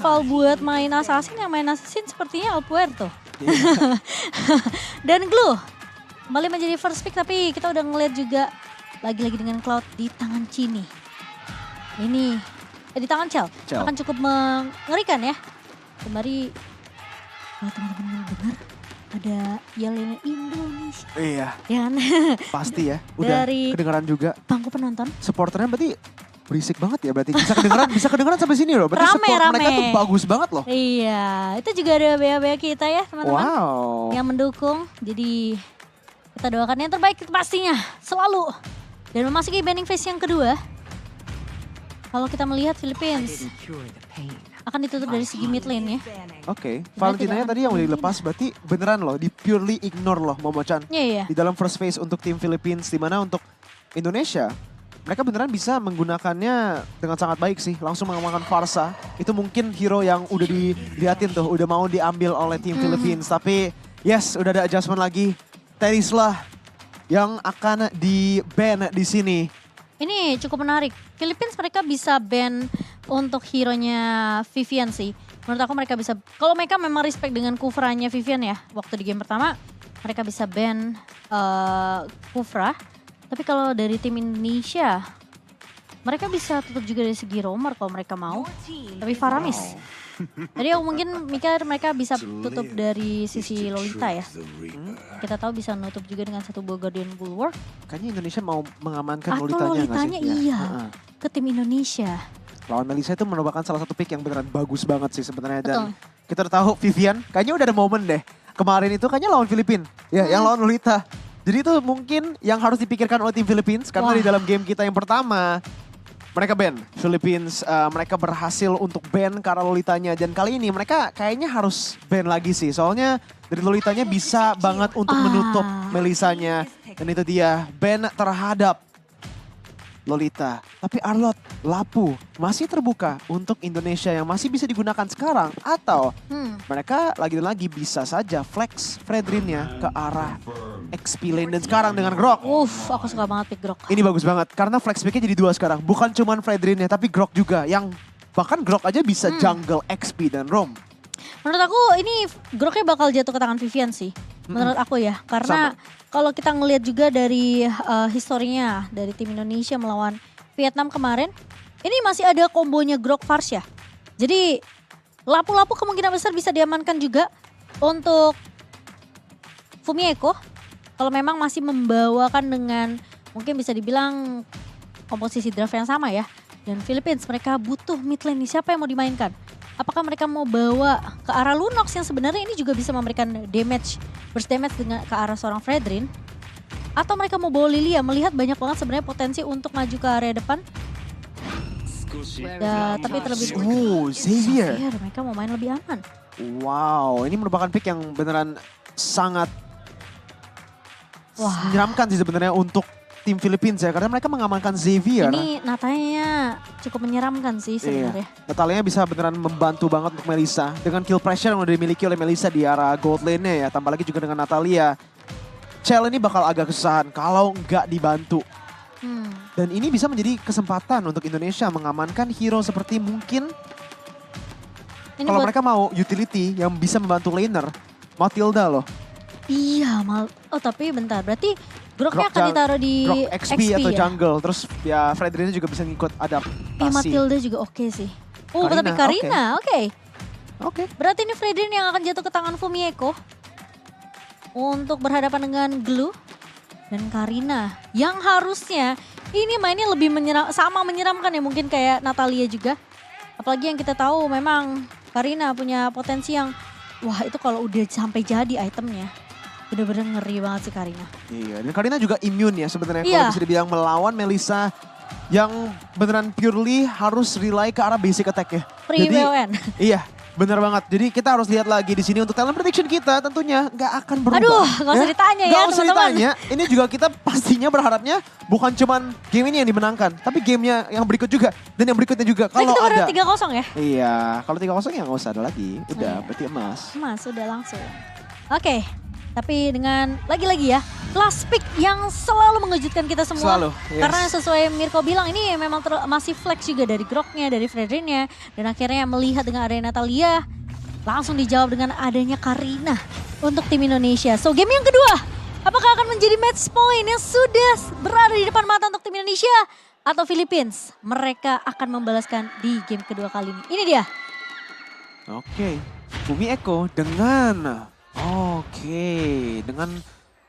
rival buat main Assassin, yang main Assassin sepertinya Alpuerto. Dan Glue kembali menjadi first pick, tapi kita udah ngeliat juga lagi-lagi dengan Cloud di tangan Cini. Ini di tangan Chell akan cukup mengerikan ya. Kembali kalau teman-teman dengar ada yelling Indonesia. Iya. Ya kan? Pasti ya. Udah dari kedengeran juga. bangku penonton. Supporternya berarti berisik banget ya berarti. Bisa kedengeran sampai sini loh. Berarti Rame, support mereka tuh bagus banget loh. Iya, itu juga ada bea-bea kita ya teman-teman. Wow. Yang mendukung. Jadi kita doakan yang terbaik pastinya selalu. Dan memasuki banning phase yang kedua. Kalau kita melihat Philippines akan ditutup dari segi mid lane ya. Oke, Valentinanya tadi yang udah dilepas berarti beneran loh, di purely ignore loh Momo-chan. Iya. Di dalam first phase untuk tim Philippines, dimana untuk Indonesia, mereka beneran bisa menggunakannya dengan sangat baik sih. Langsung mengamankan Farsa, itu mungkin hero yang udah diliatin tuh, udah mau diambil oleh tim Philippines. Tapi yes, udah ada adjustment lagi. Terisla yang akan di-ban di sini. Ini cukup menarik. Philippines mereka bisa ban untuk hero-nya Vivian sih. Menurut aku mereka bisa, kalau mereka memang respect dengan Kufra-nya Vivian ya. Waktu di game pertama mereka bisa ban Kufra. Tapi kalau dari tim Indonesia, mereka bisa tutup juga dari segi roamer kalau mereka mau. Tapi Faramis. Jadi mungkin mikir mereka bisa tutup dari sisi Lolita ya. Kita tahu bisa nutup juga dengan satu buah Guardian Bulwark. Kayaknya Indonesia mau mengamankan Atau Lolitanya nggak Lolitanya sih? iya, ke tim Indonesia. Lawan Melissa itu merupakan salah satu pick yang beneran bagus banget sih sebenarnya. Dan Betul. kita udah tahu Vivian, kayaknya udah ada momen deh. Kemarin itu kayaknya lawan Filipina, ya yang lawan Lolita. Jadi itu mungkin yang harus dipikirkan oleh tim Philippines. Karena di dalam game kita yang pertama, mereka ban Philippines, mereka berhasil untuk ban karena Lolitanya. Dan kali ini mereka kayaknya harus ban lagi sih. Soalnya dari Lolitanya bisa banget untuk menutup Melissanya. Dan itu dia, ban terhadap Lolita. Tapi Arlot, Lapu masih terbuka untuk Indonesia yang masih bisa digunakan sekarang. Atau mereka lagi-lagi bisa saja flex Fredrinnya ke arah XP lane. Dan sekarang dengan Grok. Aku suka banget pick Grok. Ini bagus banget karena flex picknya jadi dua sekarang. Bukan cuman Fredrinnya tapi Grok juga. Yang bahkan Grok aja bisa jungle XP dan roam. Menurut aku ini Groknya bakal jatuh ke tangan Vivian sih. Menurut aku ya. Karena kalau kita ngelihat juga dari historinya dari tim Indonesia melawan Vietnam kemarin. Ini masih ada kombonya Grok Farsha. Jadi Lapu-Lapu kemungkinan besar bisa diamankan juga untuk Fumieko. Kalau memang masih membawakan dengan mungkin bisa dibilang komposisi draft yang sama ya. Dan Philippines mereka butuh mid lane nih. Siapa yang mau dimainkan? Apakah mereka mau bawa ke arah Lunox yang sebenarnya ini juga bisa memberikan damage, burst damage dengan ke arah seorang Fredrin? Atau mereka mau bawa Lilia, melihat banyak banget sebenarnya potensi untuk maju ke area depan. Ya, tapi terlebih Xavier. Mereka mau main lebih aman. Wow, ini merupakan pick yang beneran sangat menyeramkan sih sebenarnya untuk tim Philippines ya. Karena mereka mengamankan Xavier. Ini Natanya cukup menyeramkan sih sebenarnya. Natalia bisa beneran membantu banget untuk Melissa. Dengan kill pressure yang udah dimiliki oleh Melissa di arah gold lane-nya ya. Tambah lagi juga dengan Natalia. Chell ini bakal agak kesusahan kalau nggak dibantu. Dan ini bisa menjadi kesempatan untuk Indonesia mengamankan hero seperti mungkin kalau mereka mau utility yang bisa membantu laner, Matilda loh. Iya, tapi bentar, berarti Groknya akan ditaruh di Grok XP atau ya? jungle, terus ya Fredrin juga bisa ngikut adaptasi. Matilda juga oke sih. Karina, tapi Karina, Oke. Berarti ini Fredrin yang akan jatuh ke tangan Fumieko untuk berhadapan dengan Glue dan Karina yang harusnya ini mainnya lebih menyeramkan ya mungkin kayak Natalia juga. Apalagi yang kita tahu memang Karina punya potensi yang wah itu kalau udah sampai jadi itemnya bener-bener ngeri banget sih Karina. Iya, dan Karina juga immune ya sebenarnya kalau bisa dibilang melawan Melissa yang beneran purely harus rely ke arah basic attack ya. Free WON. Iya, bener banget. Jadi kita harus lihat lagi di sini untuk talent prediction kita tentunya nggak akan berubah. Aduh, nggak usah ditanya ya Nggak usah teman-teman. ditanya. Ini juga kita pastinya berharapnya bukan cuman game ini yang dimenangkan, tapi gamenya yang berikut juga dan yang berikutnya juga. Kalau kita ada 3-0 ya? Iya, kalau 3-0 ya nggak usah ada lagi. Udah, berarti emas. Emas, udah langsung. Oke, Tapi dengan lagi-lagi ya, last pick yang selalu mengejutkan kita semua. Selalu, yes. Karena sesuai Mirko bilang ini memang masih flex juga dari Groknya, dari Fredrinnya. Dan akhirnya melihat dengan adanya Natalia, langsung dijawab dengan adanya Karina untuk tim Indonesia. So game yang kedua, apakah akan menjadi match point yang sudah berada di depan mata untuk tim Indonesia? Atau Philippines? Mereka akan membalaskan di game kedua kali ini. Ini dia. Oke, Fumi Eko dengan dengan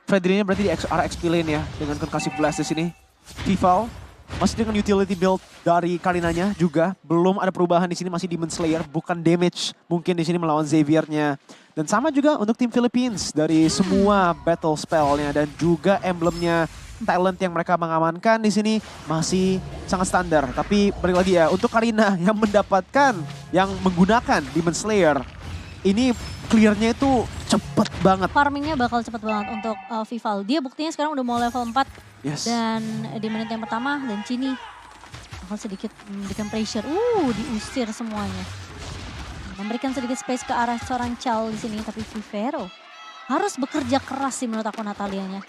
Fredrinnya berarti di arah XP lane ya, dengan Concussive Blast di sini. Vival masih dengan utility build dari Karinanya juga, belum ada perubahan di sini, masih Demon Slayer, bukan damage mungkin di sini melawan Xavier-nya. Dan sama juga untuk tim Philippines dari semua battle spell-nya dan juga emblemnya talent yang mereka mengamankan di sini masih sangat standar. Tapi balik lagi ya, untuk Karina yang menggunakan Demon Slayer, ini clear-nya itu cepet banget. Farmingnya bakal cepet banget untuk Vival. Dia buktinya sekarang udah mau level 4. Yes. Dan di menit yang pertama, dan Cini bakal sedikit memberikan pressure. Diusir semuanya. Memberikan sedikit space ke arah seorang Chal di sini. Tapi Vivero harus bekerja keras sih menurut aku Natalianya.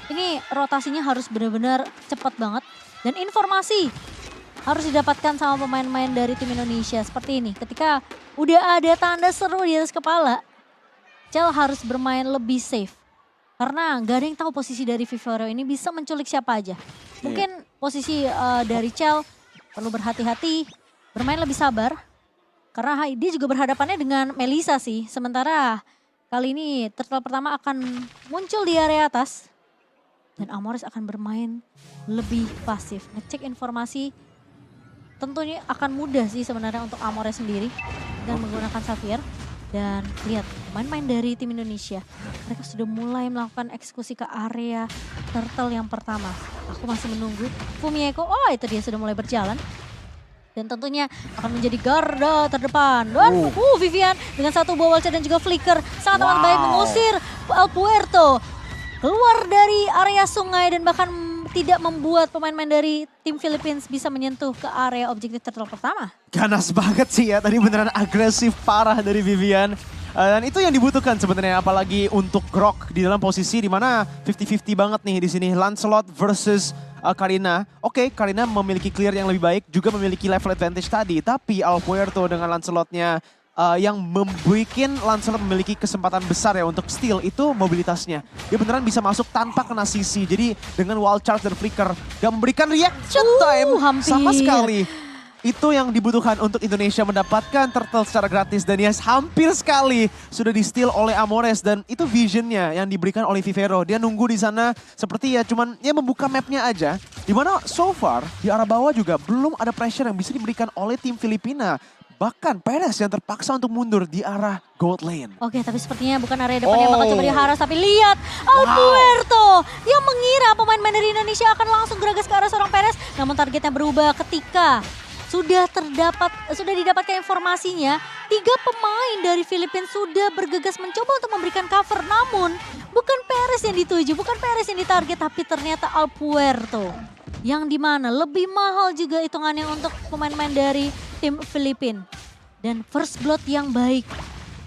Ini rotasinya harus benar-benar cepat banget. Dan informasi harus didapatkan sama pemain-pemain dari tim Indonesia seperti ini. Ketika udah ada tanda seru di atas kepala, Chal harus bermain lebih safe. Karena gak ada yang tahu posisi dari Vivero ini bisa menculik siapa aja. Mungkin posisi dari Chal perlu berhati-hati, bermain lebih sabar. Karena dia juga berhadapannya dengan Melissa sih. Sementara kali ini turtle pertama akan muncul di area atas. Dan Amores akan bermain lebih pasif. Ngecek informasi tentunya akan mudah sih sebenarnya untuk Amores sendiri. Dan menggunakan Xavier. Dan lihat pemain-pemain dari tim Indonesia. Mereka sudah mulai melakukan eksekusi ke area turtle yang pertama. Aku masih menunggu Fumi Eko. Itu dia sudah mulai berjalan. Dan tentunya akan menjadi garda terdepan. Dan Vivian dengan satu ball dan juga flicker. Sangat amat baik mengusir El Puerto. Keluar dari area sungai dan bahkan tidak membuat pemain-pemain dari tim Philippines bisa menyentuh ke area objektif turtle pertama. Ganas banget sih ya, tadi beneran agresif parah dari Vivian. Dan itu yang dibutuhkan sebenarnya, apalagi untuk Grok di dalam posisi di mana 50-50 banget nih di sini. Lancelot versus Karina. Oke, Karina memiliki clear yang lebih baik, juga memiliki level advantage tadi. Tapi Al Puerto dengan Lancelotnya yang membuat Lancelot memiliki kesempatan besar ya untuk steal itu mobilitasnya. Dia beneran bisa masuk tanpa kena CC. Jadi dengan wild charge dan flicker gak memberikan reaction time sama sekali. Itu yang dibutuhkan untuk Indonesia mendapatkan turtle secara gratis. Dan yes, hampir sekali sudah di steal oleh Amores. Dan itu visionnya yang diberikan oleh Vivero. Dia nunggu di sana seperti ya cuman ya membuka mapnya aja. Dimana so far di arah bawah juga belum ada pressure yang bisa diberikan oleh tim Filipina. Bahkan Perez yang terpaksa untuk mundur di arah gold lane. Oke, tapi sepertinya bukan area depan yang bakal coba diharas. Tapi lihat Al Puerto yang mengira pemain-pemain dari Indonesia akan langsung geragas ke arah seorang Perez. Namun targetnya berubah ketika sudah didapatkan informasinya. 3 pemain dari Filipina sudah bergegas mencoba untuk memberikan cover. Namun bukan Perez yang dituju, bukan Perez yang ditarget. Tapi ternyata Al Puerto. Yang dimana lebih mahal juga hitungannya untuk pemain-pemain dari tim Filipina. Dan first blood yang baik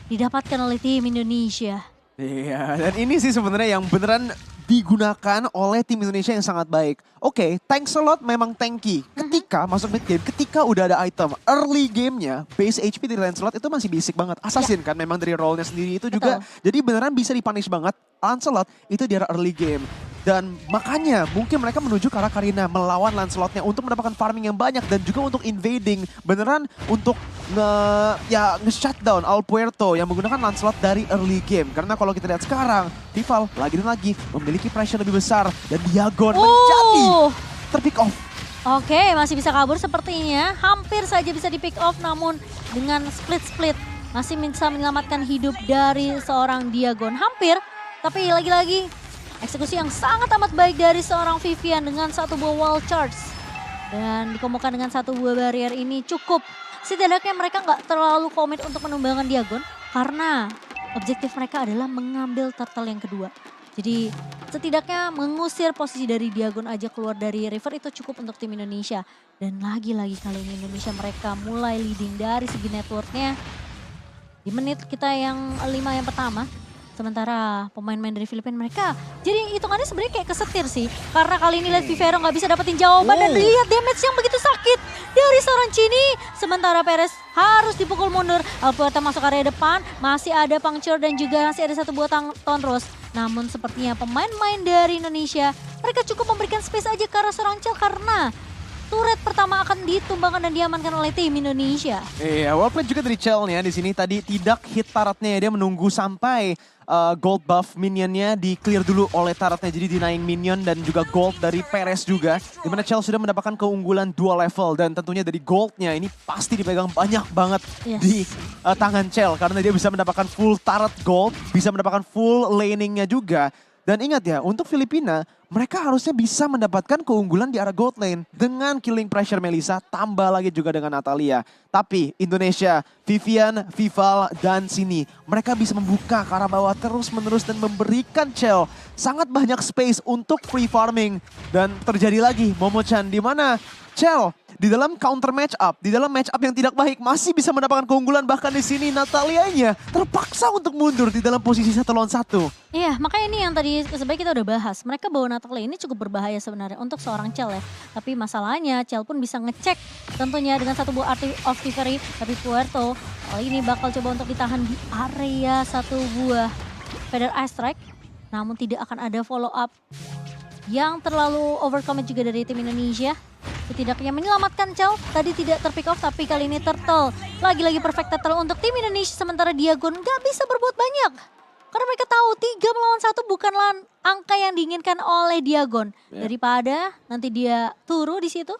didapatkan oleh tim Indonesia. Iya, dan ini sih sebenarnya yang beneran digunakan oleh tim Indonesia yang sangat baik. Oke, tank slot memang tanky. Ketika masuk mid game, ketika udah ada item, early gamenya, base HP dari Lancelot itu masih basic banget. Assassin kan memang dari role-nya sendiri itu juga. Jadi beneran bisa dipunish banget Lancelot itu di early game. Dan makanya mungkin mereka menuju ke arah Karina melawan Lancelotnya untuk mendapatkan farming yang banyak dan juga untuk invading. Beneran untuk nge-shutdown Al Puerto yang menggunakan Lancelot dari early game. Karena kalau kita lihat sekarang, Vival lagi dan lagi memiliki pressure lebih besar dan Diagon menjadi terpick off. Oke, masih bisa kabur sepertinya. Hampir saja bisa di pick off namun dengan split-split masih bisa menyelamatkan hidup dari seorang Diagon. Hampir, tapi lagi-lagi eksekusi yang sangat amat baik dari seorang Vivian dengan satu buah wall charge. Dan dikombokkan dengan satu buah barrier ini cukup. Setidaknya mereka nggak terlalu komit untuk menumbangkan Diagon. Karena objektif mereka adalah mengambil turtle yang kedua. Jadi setidaknya mengusir posisi dari Diagon aja keluar dari river itu cukup untuk tim Indonesia. Dan lagi-lagi kali ini Indonesia mereka mulai leading dari segi networknya. Di menit kita yang 5 yang pertama. Sementara pemain-pemain dari Filipina mereka jadi hitungannya sebenarnya kayak kesetir sih. Karena kali ini lihat Vivero nggak bisa dapetin jawaban dan lihat damage yang begitu sakit dari seorang Chini. Sementara Perez harus dipukul mundur. Alpuerta masuk area depan, masih ada Puncture dan juga masih ada satu buah Tonros. Namun sepertinya pemain-pemain dari Indonesia mereka cukup memberikan space aja ke arah seorang Chell karena turret pertama akan ditumbangkan dan diamankan oleh tim Indonesia. Iya, walaupun juga dari Chell-nya di sini tadi tidak hit turretnya, dia menunggu sampai gold buff minionnya di clear dulu oleh turretnya. Jadi denying minion dan juga gold dari Perez juga. Dimana Chell sudah mendapatkan keunggulan 2 level dan tentunya dari goldnya ini pasti dipegang banyak banget di tangan Chell. Karena dia bisa mendapatkan full turret gold, bisa mendapatkan full laningnya juga. Dan ingat ya, untuk Filipina, mereka harusnya bisa mendapatkan keunggulan di arah gold lane. Dengan killing pressure Melissa, tambah lagi juga dengan Natalia. Tapi Indonesia, Vivian, Vival, dan Sini, mereka bisa membuka ke arah bawah terus-menerus dan memberikan Chell sangat banyak space untuk free farming. Dan terjadi lagi Momo-chan di mana Chell di dalam counter match up, di dalam match up yang tidak baik masih bisa mendapatkan keunggulan. Bahkan di sini Natalianya terpaksa untuk mundur di dalam posisi 1 lawan 1. Iya, makanya ini yang tadi sebenarnya kita udah bahas. Mereka bawa Natalia ini cukup berbahaya sebenarnya untuk seorang Chell ya. Tapi masalahnya Chell pun bisa ngecek tentunya dengan satu buah artillery. Tapi Puerto kali ini bakal coba untuk ditahan di area satu buah Feather Ice Strike. Namun tidak akan ada follow up yang terlalu overcommit juga dari tim Indonesia. Setidaknya menyelamatkan Chell, tadi tidak terpick off tapi kali ini Turtle. Lagi-lagi perfect Turtle untuk tim Indonesia, sementara Diagon gak bisa berbuat banyak. Karena mereka tahu 3 melawan 1 bukanlah angka yang diinginkan oleh Diagon. Daripada nanti dia turu di situ,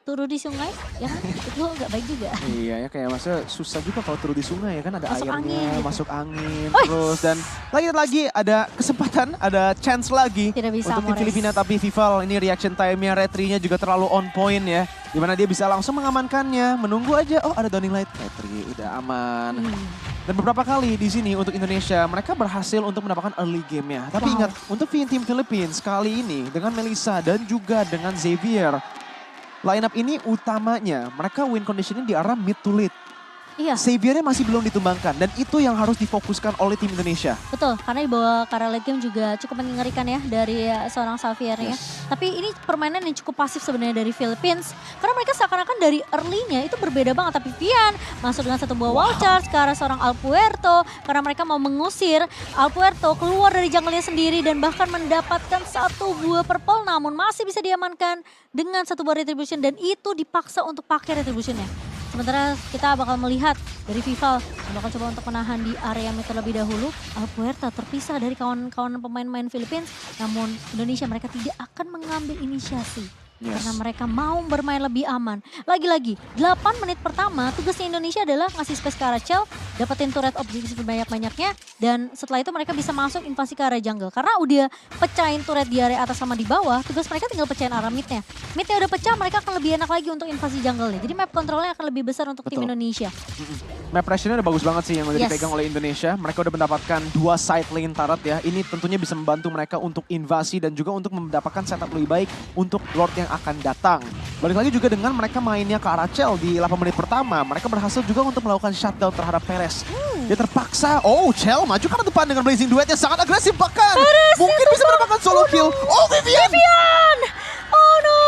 turu di sungai, ya kan? Itu gak baik juga. Iya ya, kayak masa susah juga kalau turun di sungai ya kan, ada Masuk airnya, angin gitu. masuk angin terus. Dan lagi-lagi ada kesempatan, ada chance lagi Tidak bisa, untuk tim Amores. Filipina. Tapi Vival ini reaction time-nya, retry-nya juga terlalu on point ya. Dimana dia bisa langsung mengamankannya, menunggu aja, oh ada Downing Light, retry udah aman. Dan beberapa kali di sini untuk Indonesia, mereka berhasil untuk mendapatkan early game-nya. Tapi ingat, untuk tim Philippines kali ini dengan Melissa dan juga dengan Xavier, line up ini utamanya mereka win conditioning di arah mid to late. Iya. Xaviernya masih belum ditumbangkan dan itu yang harus difokuskan oleh tim Indonesia. Betul, karena di bawah Kara Late Game juga cukup mengerikan ya dari seorang Xaviernya. Tapi ini permainan yang cukup pasif sebenarnya dari Philippines. Karena mereka seakan-akan dari early-nya itu berbeda banget. Tapi Vian masuk dengan satu buah wall charge ke arah seorang Alpuerto. Karena mereka mau mengusir Alpuerto keluar dari jungle-nya sendiri dan bahkan mendapatkan satu buah purple. Namun masih bisa diamankan dengan satu buah retribution dan itu dipaksa untuk pakai retribution-nya. Sementara kita bakal melihat dari Vival yang bakal coba untuk menahan di area mid terlebih dahulu. Alpuerta terpisah dari kawan-kawan pemain-pemain Philippines. Namun Indonesia mereka tidak akan mengambil inisiasi. Karena mereka mau bermain lebih aman. Lagi-lagi 8 menit pertama tugasnya Indonesia adalah ngasih space ke arah Chell. Dapetin turret objektif sebanyak-banyaknya. Dan setelah itu mereka bisa masuk invasi ke arah jungle. Karena udah pecahin turret di area atas sama di bawah. Tugas mereka tinggal pecahin arah midnya. Midnya udah pecah, mereka akan lebih enak lagi untuk invasi jungle-nya. Jadi map kontrolnya akan lebih besar untuk tim Indonesia. Map pressure-nya udah bagus banget sih yang udah dipegang oleh Indonesia. Mereka udah mendapatkan 2 side lane turret ya. Ini tentunya bisa membantu mereka untuk invasi dan juga untuk mendapatkan setup lebih baik untuk Lord yang akan datang. Balik lagi juga dengan mereka mainnya ke arah Chell di 8 menit pertama. Mereka berhasil juga untuk melakukan shutdown terhadap Perez. Dia terpaksa, Chell maju ke arah depan dengan Blazing Duet yang sangat agresif bahkan. Mungkin bisa mendapatkan solo kill. Oh, Vivian! Oh no!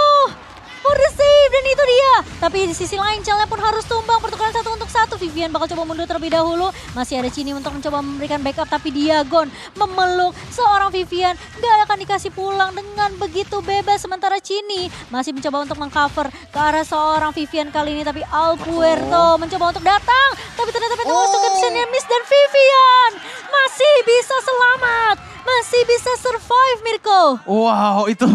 For the save, dan itu dia. Tapi di sisi lain Chell-nya pun harus tumbang, pertukaran 1 untuk 1. Vivian bakal coba mundur terlebih dahulu. Masih ada Chini untuk mencoba memberikan backup, tapi Diagon memeluk seorang Vivian. Gak akan dikasih pulang dengan begitu bebas. Sementara Chini masih mencoba untuk mengcover ke arah seorang Vivian kali ini. Tapi Alpuerto mencoba untuk datang. Tapi ternyata Petra masuk ke positionnya miss, dan Vivian masih bisa selamat. Masih bisa survive, Mirko. Wow, itu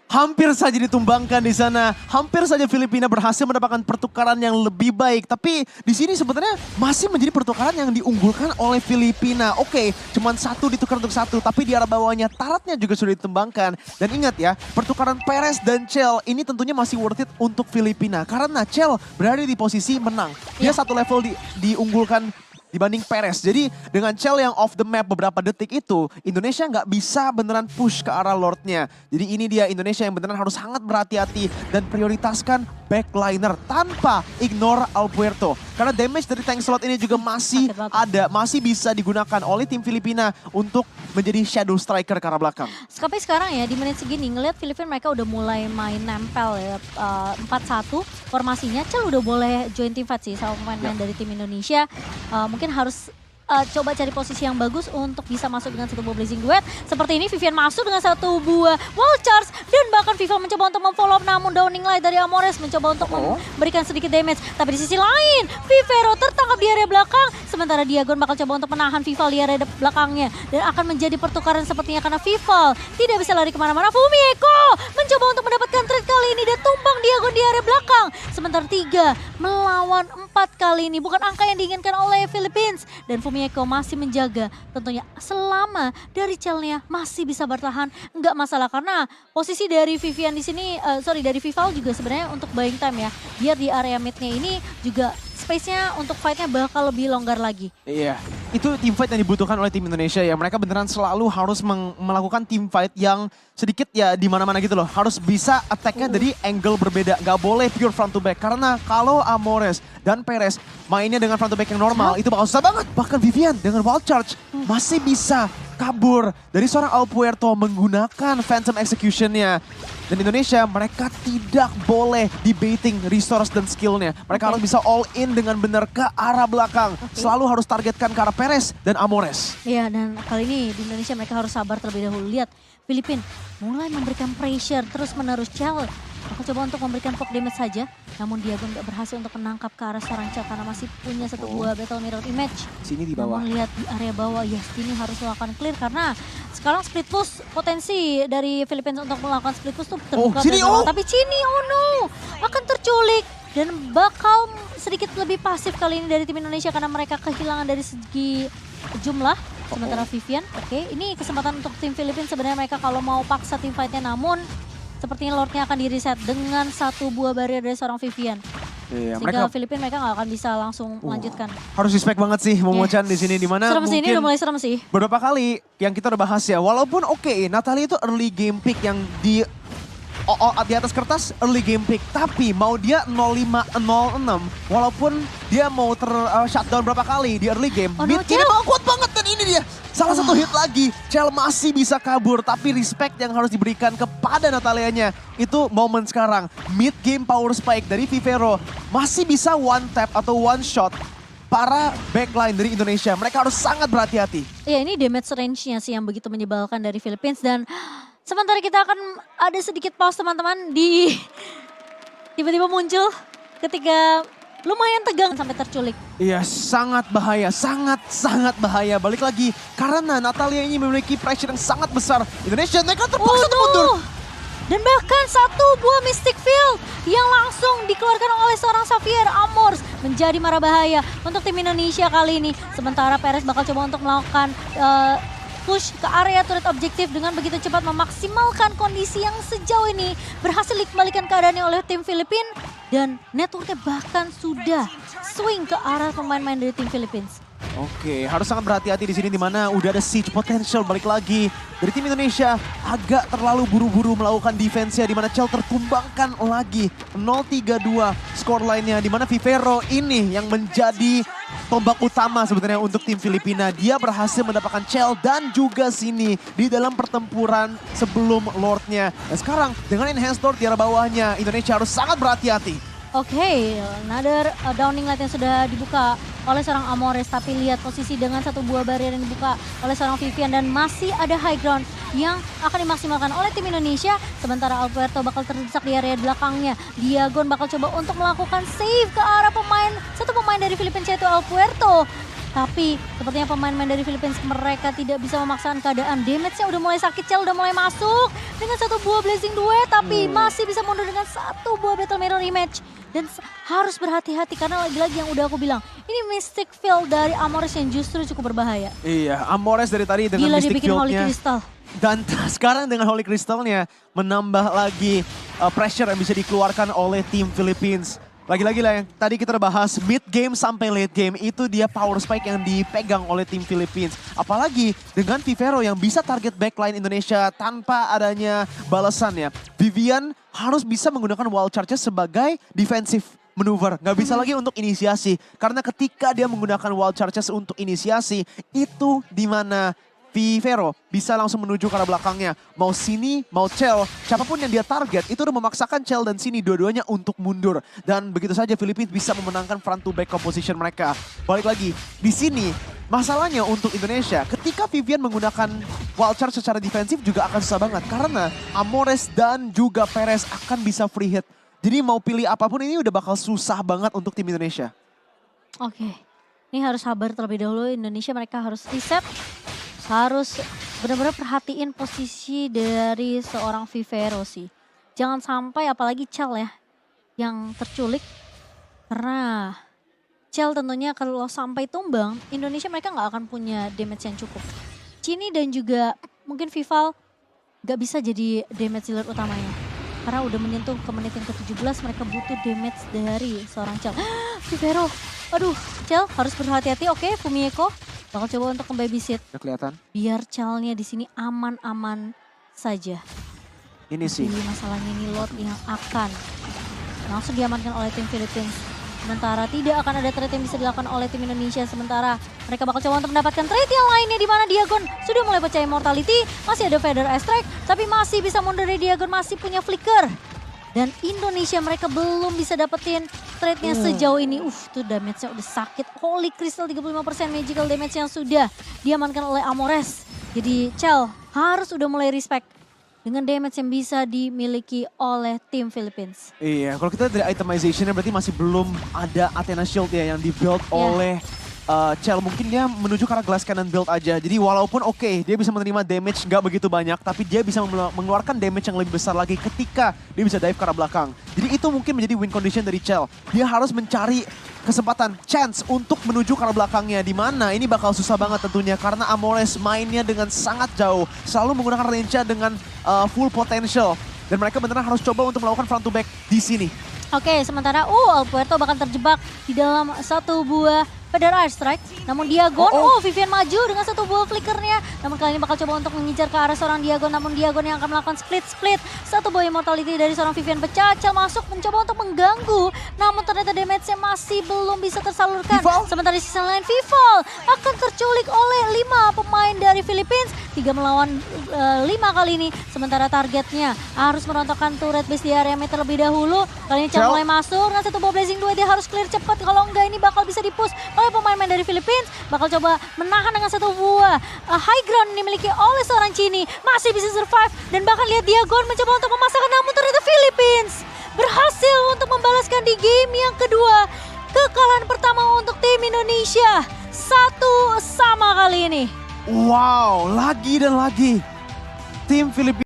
hampir saja ditumbangkan di sana. Hampir saja Filipina berhasil mendapatkan pertukaran yang lebih baik. Tapi di sini sebenarnya masih menjadi pertukaran yang diunggulkan oleh Filipina. Oke, cuman 1 ditukar untuk 1. Tapi di arah bawahnya taratnya juga sudah ditembangkan. Dan ingat ya, pertukaran Perez dan Chell ini tentunya masih worth it untuk Filipina. Karena Chell berada di posisi menang. Dia 1 level diunggulkan dibanding Perez. Jadi dengan Chell yang off the map beberapa detik itu, Indonesia nggak bisa beneran push ke arah Lordnya. Jadi ini dia Indonesia yang beneran harus sangat berhati-hati dan prioritaskan backliner tanpa ignore Alpuerto. Karena damage dari tank slot ini juga masih Sakit banget. ada, masih bisa digunakan oleh tim Filipina untuk menjadi shadow striker ke arah belakang. Tapi sekarang ya di menit segini ngelihat Filipina mereka udah mulai main nempel ya 4-1 formasinya. Cel udah boleh join team fight sih sama pemain-pemain dari tim Indonesia. Mungkin harus coba cari posisi yang bagus untuk bisa masuk dengan satu buah Blazing Duet. Seperti ini Vivian masuk dengan satu buah Wall Charge dan bahkan Viva mencoba untuk memfollow up, namun Downing Light dari Amores mencoba untuk memberikan sedikit damage. Tapi di sisi lain Vivero tertangkap di area belakang, sementara Diagon bakal coba untuk menahan Vival di area belakangnya dan akan menjadi pertukaran sepertinya karena Vival tidak bisa lari kemana-mana. Fumieko mencoba untuk mendapatkan trade kali ini dan tumbang Diagon di area belakang. Sementara 3 melawan 4 kali ini bukan angka yang diinginkan oleh Philippines, dan Fumieko masih menjaga tentunya selama dari Chelnya masih bisa bertahan, nggak masalah karena posisi dari Vivian di sini, dari Vival juga sebenarnya untuk buying time ya, biar di area midnya ini juga space-nya untuk fight-nya bakal lebih longgar lagi. Iya, itu team fight yang dibutuhkan oleh tim Indonesia ya. Mereka beneran selalu harus melakukan team fight yang sedikit ya di mana-mana gitu loh. Harus bisa attack-nya dari angle berbeda. Gak boleh pure front to back. Karena kalau Amores dan Perez mainnya dengan front to back yang normal, itu bakal susah banget. Bahkan Vivian dengan wild charge masih bisa kabur dari seorang Alpuerto menggunakan Phantom Execution-nya. Dan Indonesia mereka tidak boleh debating resource dan skillnya. Mereka harus bisa all in dengan benar ke arah belakang. Selalu harus targetkan ke arah Perez dan Amores. Iya, dan kali ini di Indonesia mereka harus sabar terlebih dahulu. Lihat Filipina mulai memberikan pressure terus menerus. Cel aku coba untuk memberikan pop damage saja, namun Diagon gak berhasil untuk menangkap ke arah seorang Cel karena masih punya satu buah battle mirror image. Sini di bawah. Namun lihat di area bawah, yes ini harus melakukan clear karena sekarang split push potensi dari Philippines untuk melakukan split push tuh terbuka. Sini, dari bawah. Tapi Cini oh no akan terculik dan bakal sedikit lebih pasif kali ini dari tim Indonesia karena mereka kehilangan dari segi jumlah. Sementara Vivian, ini kesempatan untuk tim Philippines sebenarnya mereka kalau mau paksa tim fight-nya, namun sepertinya Lordnya akan di-reset dengan satu buah barrier dari seorang Vivian. Iya, Sehingga Filipina mereka nggak akan bisa langsung melanjutkan. Harus respect banget sih Momo-chan di sini, di mana Serem sih, ini mungkin udah mulai serem sih. beberapa kali yang kita udah bahas ya. Walaupun Natalie itu early game pick yang di atas kertas early game pick, tapi mau dia 05-06 walaupun dia mau shutdown berapa kali di early game, mid game bakal kuat banget. Dan ini dia salah satu hit lagi, Chel masih bisa kabur, tapi respect yang harus diberikan kepada Natalianya itu momen sekarang. Mid game power spike dari Vivero masih bisa one tap atau one shot para backline dari Indonesia. Mereka harus sangat berhati-hati. Ya ini damage range-nya sih yang begitu menyebalkan dari Philippines, dan sementara kita akan ada sedikit pause teman-teman di tiba-tiba muncul ketika lumayan tegang sampai terculik. Iya, sangat bahaya, sangat bahaya. Balik lagi, karena Natalia ini memiliki pressure yang sangat besar. Indonesia mereka terpaksa mundur. Dan bahkan satu buah Mystic Field yang langsung dikeluarkan oleh seorang Xavier Amors menjadi marah bahaya untuk tim Indonesia kali ini. Sementara Perez bakal coba untuk melakukan push ke area turret objektif dengan begitu cepat memaksimalkan kondisi yang sejauh ini berhasil dikembalikan keadaannya oleh tim Filipina, dan networknya bahkan sudah swing ke arah pemain-pemain dari tim Philippines. Oke, harus sangat berhati-hati di sini, di mana udah ada siege potential balik lagi dari tim Indonesia. Agak terlalu buru-buru melakukan defense-nya, di mana Chel tertumbangkan lagi 0-3-2 skor lainnya, di mana Vivero ini yang menjadi tombak utama sebenarnya untuk tim Filipina. Dia berhasil mendapatkan Chel dan juga sini di dalam pertempuran sebelum Lordnya. Dan sekarang dengan enhanced Lord di arah bawahnya, Indonesia harus sangat berhati-hati. Oke, another Downing Light yang sudah dibuka oleh seorang Amores, tapi lihat posisi dengan satu buah barrier yang dibuka oleh seorang Vivian, dan masih ada high ground yang akan dimaksimalkan oleh tim Indonesia. Sementara Alpuerto bakal terdesak di area belakangnya. Diagon bakal coba untuk melakukan save ke arah satu pemain dari Philippines, yaitu Alpuerto. Tapi sepertinya pemain-pemain dari Philippines mereka tidak bisa memaksakan keadaan. Damage-nya udah mulai sakit, Chel udah mulai masuk dengan satu buah Blazing Duet, tapi masih bisa mundur dengan satu buah Battle Mirror Image. Dan harus berhati-hati karena lagi-lagi yang udah aku bilang, ini Mystic Field dari Amores yang justru cukup berbahaya. Iya, Amores dari tadi dengan Gila, Mystic dibikin Holy Field-nya. Crystal. Dan sekarang dengan Holy Crystal-nya menambah lagi pressure yang bisa dikeluarkan oleh tim Philippines. Lagi-lagi lah yang tadi kita udah bahas, mid game sampai late game itu dia power spike yang dipegang oleh tim Philippines. Apalagi dengan Vivero yang bisa target backline Indonesia tanpa adanya balasan ya. Vivian harus bisa menggunakan wild charge sebagai defensive manuver, nggak bisa lagi untuk inisiasi. Karena ketika dia menggunakan wild charges untuk inisiasi, itu dimana Vivero bisa langsung menuju ke arah belakangnya. Mau Sini, mau Chell, siapapun yang dia target, itu udah memaksakan Chell dan Sini dua-duanya untuk mundur. Dan begitu saja Philippines bisa memenangkan front to back composition mereka. Balik lagi, di sini masalahnya untuk Indonesia, ketika Vivian menggunakan wild charge secara defensif juga akan susah banget. Karena Amores dan juga Perez akan bisa free hit. Jadi mau pilih apapun ini udah bakal susah banget untuk tim Indonesia. Oke, ini harus sabar terlebih dahulu. Indonesia mereka harus reset. Harus benar-benar perhatiin posisi dari seorang Vivero sih. Jangan sampai apalagi Chell ya yang terculik. Karena Chell tentunya kalau sampai tumbang, Indonesia mereka nggak akan punya damage yang cukup. Cini dan juga mungkin Vival nggak bisa jadi damage dealer utamanya. Karena udah menyentuh ke menit yang ke-17 mereka butuh damage dari seorang Chell. Vivero, aduh Chell harus berhati-hati. Oke, Fumieko bakal coba untuk membabysit. Udah kelihatan? Biar Chell-nya di sini aman-aman saja. Ini sih. Jadi masalahnya ini lot yang akan langsung diamankan oleh tim Philippines. Sementara tidak akan ada trade yang bisa dilakukan oleh tim Indonesia. Sementara mereka bakal coba untuk mendapatkan trade yang lainnya di mana Diagon sudah mulai pecah immortality. Masih ada Feather Strike tapi masih bisa mundur dari Diagon, masih punya flicker. Dan Indonesia mereka belum bisa dapetin trade-nya sejauh ini. Tuh damage-nya udah sakit. Holy Crystal 35% magical damage yang sudah diamankan oleh Amores. Jadi Chell harus udah mulai respect dengan damage yang bisa dimiliki oleh tim Philippines. Iya, kalau kita dari itemization-nya berarti masih belum ada Athena Shield ya yang di-build oleh Chell. Mungkin dia menuju ke arah Glass Cannon build aja. Jadi walaupun dia bisa menerima damage nggak begitu banyak, tapi dia bisa mengeluarkan damage yang lebih besar lagi ketika dia bisa dive ke arah belakang. Jadi itu mungkin menjadi win condition dari Chell. Dia harus mencari kesempatan, chance untuk menuju ke arah belakangnya. Di mana ini bakal susah banget tentunya karena Amores mainnya dengan sangat jauh. Selalu menggunakan range dengan full potential. Dan mereka beneran harus coba untuk melakukan front to back di sini. Oke, sementara Alpuerto bahkan terjebak di dalam satu buah Feather Strike. Namun Diagon, Vivian maju dengan satu buah flickernya. Namun kali ini bakal coba untuk mengincar ke arah seorang Diagon. Namun Diagon yang akan melakukan split. Satu buah immortality dari seorang Vivian pecah. Chell masuk mencoba untuk mengganggu. Namun ternyata damage-nya masih belum bisa tersalurkan. Vival? Sementara di sisi lain Vival akan terculik oleh 5 pemain dari Philippines. 3 melawan 5 kali ini. Sementara targetnya harus merontokkan turret base di area mid terlebih dahulu. Kali ini Chell mulai masuk dengan satu buah Blazing 2. Dia harus clear cepat. Kalau enggak ini bakal bisa di-push oleh pemain-pemain dari Philippines. Bakal coba menahan dengan satu buah high ground yang dimiliki oleh seorang Cini. Masih bisa survive. Dan bahkan lihat Diagon mencoba untuk memasakkan. Namun ternyata Philippines berhasil untuk membalaskan di game yang kedua. Kekalahan pertama untuk tim Indonesia. 1-1 kali ini. Wow, lagi dan lagi tim Filipina